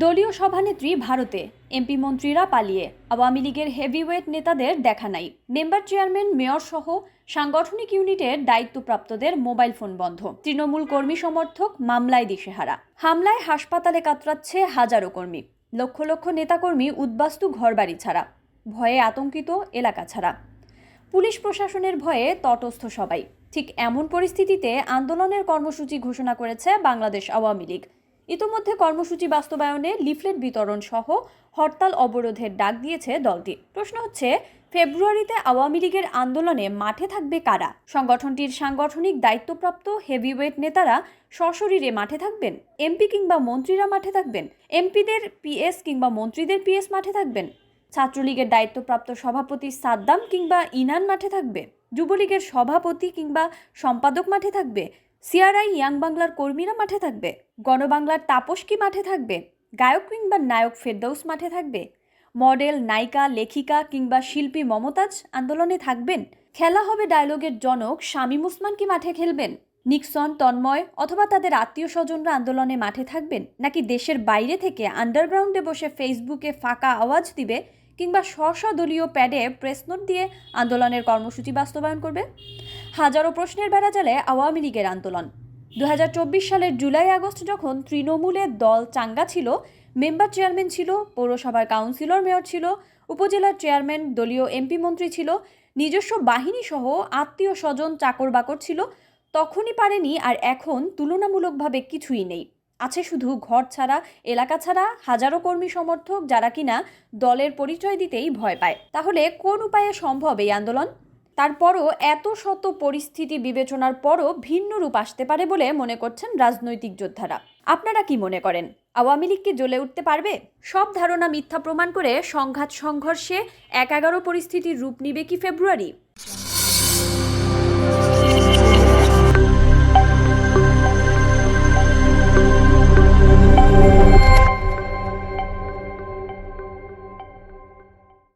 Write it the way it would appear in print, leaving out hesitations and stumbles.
দলীয় সভানেত্রী ভারতে, এমপি মন্ত্রীরা পালিয়ে, আওয়ামী লীগের হেভিওয়েট নেতাদের দেখা নাই। মেম্বার চেয়ারম্যান মেয়র সহ সাংগঠনিক ইউনিটের দায়িত্বপ্রাপ্তদের মোবাইল ফোন বন্ধ। তৃণমূল কর্মী সমর্থক মামলায় দিশেহারা। হামলায় হাসপাতালে কাতরাচ্ছে হাজারো কর্মী। লক্ষ লক্ষ নেতাকর্মী উদ্বাস্তু ঘরবাড়ি ছাড়া, ভয়ে আতঙ্কিত এলাকা ছাড়া। পুলিশ প্রশাসনের ভয়ে তটস্থ সবাই। ঠিক এমন পরিস্থিতিতে আন্দোলনের কর্মসূচি ঘোষণা করেছে বাংলাদেশ আওয়ামী লীগ। ইতোমধ্যে কর্মসূচি বাস্তবায়নে লিফলেট বিতরণ সহ হরতাল অবরোধের ডাক দিয়েছে দলটি। প্রশ্ন হচ্ছে, ফেব্রুয়ারিতে আওয়ামী লীগের আন্দোলনে মাঠে থাকবে কারা? সংগঠনটির সাংগঠনিক দায়িত্বপ্রাপ্ত হেভিওয়েট নেতারা সশরীরে মাঠে থাকবেন? এমপি কিংবা মন্ত্রীরা মাঠে থাকবেন? এমপিদের পিএস কিংবা মন্ত্রীদের পিএস মাঠে থাকবেন? ছাত্রলীগের দায়িত্বপ্রাপ্ত সভাপতি সাদ্দাম কিংবা ইনান মাঠে থাকবে? যুবলীগের সভাপতি কিংবা সম্পাদক মাঠে থাকবে? সিআরআই ইয়াং বাংলার কর্মীরা মাঠে থাকবে? গণবাংলার তাপস কি মাঠে থাকবে? গায়ক কিংবা নায়ক ফেরদৌস মাঠে থাকবে? মডেল, নায়িকা, লেখিকা কিংবা শিল্পী মমতাজ আন্দোলনে থাকবেন? খেলা হবে ডায়লগের জনক শামীম ওসমান কি মাঠে খেলবেন? নিক্সন, তন্ময় অথবা তাদের আত্মীয় স্বজনরা আন্দোলনে মাঠে থাকবেন? নাকি দেশের বাইরে থেকে আন্ডারগ্রাউন্ডে বসে ফেসবুকে ফাঁকা আওয়াজ দিবে কিংবা দলীয় প্যাডে প্রেস নোট দিয়ে আন্দোলনের কর্মসূচি বাস্তবায়ন করবে? হাজারো প্রশ্নের বেড়াজালে আওয়ামী লীগের আন্দোলন। 2024 সালের জুলাই আগস্ট যখন তৃণমূলের দল চাঙ্গা ছিল, মেম্বার চেয়ারম্যান ছিল, পৌরসভার কাউন্সিলর মেয়র ছিল, উপজেলার চেয়ারম্যান, দলীয় এমপি মন্ত্রী ছিল, নিজস্ব বাহিনী সহ আত্মীয় স্বজন চাকর বাকর ছিল, তখনই পারেনি। আর এখন তুলনামূলকভাবে কিছুই নেই। আছে শুধু ঘর ছাড়া, এলাকা ছাড়া হাজারো কর্মী সমর্থক যারা কিনা দলের পরিচয় দিতেই ভয় পায়। তাহলে কোন উপায়ে সম্ভব এই আন্দোলন? তারপরও এত শত পরিস্থিতি বিবেচনার পরও ভিন্ন রূপ আসতে পারে বলে মনে করছেন রাজনৈতিক যোদ্ধারা। আপনারা কি মনে করেন? আওয়ামী লীগ কি জ্বলে উঠতে পারবে? সব ধারণা মিথ্যা প্রমাণ করে সংঘাত সংঘর্ষে ১-১১ পরিস্থিতির রূপ নিবে কি ফেব্রুয়ারি?